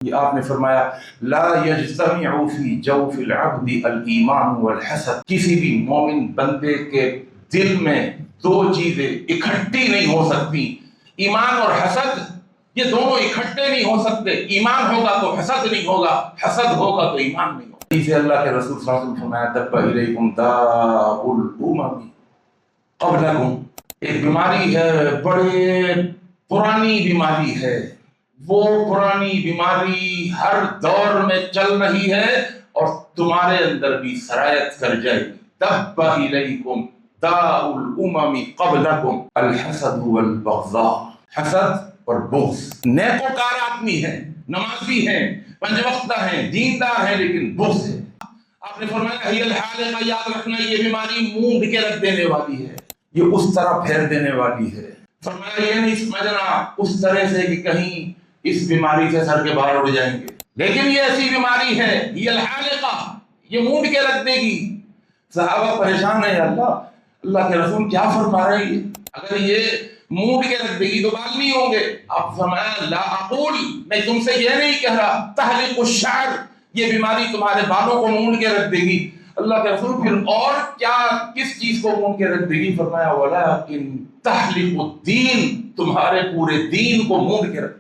یہ آپ نے فرمایا لا یجتمع فی جوف العبد الایمان والحسد، کسی بھی مومن بندے کے دل میں دو چیزیں اکٹھی نہیں ہو سکتی، ایمان اور حسد، یہ دونوں اکٹھے نہیں ہو سکتے۔ ایمان ہوگا تو حسد نہیں ہوگا، حسد ہوگا تو ایمان نہیں ہوگا۔ اسے اللہ کے رسول صلی اللہ علیہ وسلم فرمایا تب الیکم داء الامم قبلکم، ایک بیماری ہے، بڑے پرانی بیماری ہے، وہ پرانی بیماری ہر دور میں چل رہی ہے اور تمہارے اندر بھی سرایت کر جائے گی۔ تب الیکم داء الامم قبلکم الحسد والبغضاء، حسد اور بغض۔ نیکوکار آدمی ہے، نمازی ہیں، پنج وقتہ ہیں، دیندار ہیں، لیکن بغض ہے۔ آپ نے فرمایا ہی الحالقہ، یاد رکھنا یہ بیماری مونڈ کے رکھ دینے والی ہے، یہ اس طرح پھیر دینے والی ہے۔ فرمایا یہ نہیں سمجھنا اس طرح سے کہ کہیں اس بیماری سے سر کے باہر اڑ جائیں گے، لیکن یہ ایسی بیماری ہے یہ الحالقہ، یہ مونڈ کے رکھ دے گی۔ صحابہ پریشان ہیں، اللہ کے رسول کیا فرما رہے ہیں؟ اگر یہ مونڈ کے رکھ دے گی تو بال نہیں ہوں گے۔ آپ فرمایا لا اقول، میں تم سے یہ نہیں کہہ رہا تحلق الشعر، یہ بیماری تمہارے بالوں کو مونڈ کے رکھ دے گی۔ اللہ کے رسول پھر اور کیا کس چیز کو مونڈ کے رکھ دے گی؟ فرمایا ولکن تحلق الدین، تمہارے پورے دین کو مونڈ کے رکھ دے گی۔